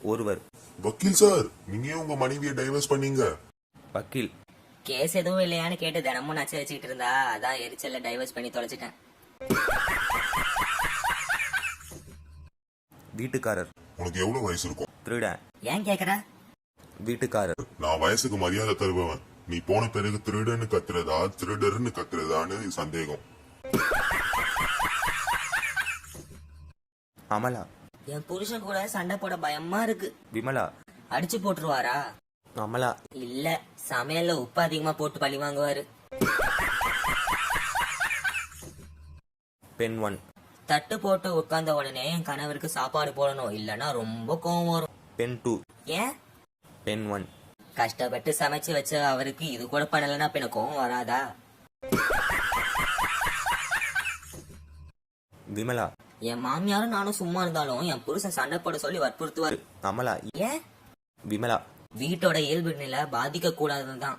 ஒருவர். வக்கீல் சார், நீங்க ஏன் உங்க மனைவியை டைவர்ஸ் பண்ணீங்க? வக்கீல். கேஸ் எதுவும் இல்லையான்னு கேட்டு தினமும் நச்ச வச்சுக்கிட்டு இருந்தா, அதான் எரிச்சல்ல டைவர்ஸ் பண்ணி தொலைச்சிட்டேன். வீட்டுக்காரர். உனக்கு எவ்வளவு வயசு இருக்கும்? திருடன். ஏன் கேக்குற? வீட்டுக்காரர். நான் வயசுக்கு மரியாதை தருபவன். நீ போன பிறகு திருடன்னு கத்துறதா திருடர்னு கத்துறதான்னு சந்தேகம். அமலா. என் புருஷன் கூட சண்டை போட பயமா இருக்கு. விமலா. அடிச்சு போட்டுருவாரா? அமலா. இல்ல, சமையல்ல உப்பு அதிகமா போட்டு பழி வாங்குவாரு. பெண் 1. தட்டு போட்டு உட்கார்ந்த உடனே என் கணவருக்கு சாப்பாடு போடணும், இல்லன்னா ரொம்ப கோவம் வரும். பெண் 2. ஏன்? பெண் 1. கஷ்டப்பட்டு சமைச்சு வச்ச அவருக்கு இது கூட பண்ணலன்னா பின்ன கோவம் வராதா? விமலா. என் மாமியாரும் நானும் சும்மா இருந்தாலும் என் புருஷன் சண்டை போட சொல்லி வற்புறுத்துவாரு. அமலா. ஏன்? விமலா. வீட்டோட இயல்பு நிலை பாதிக்க கூடாதுதான்.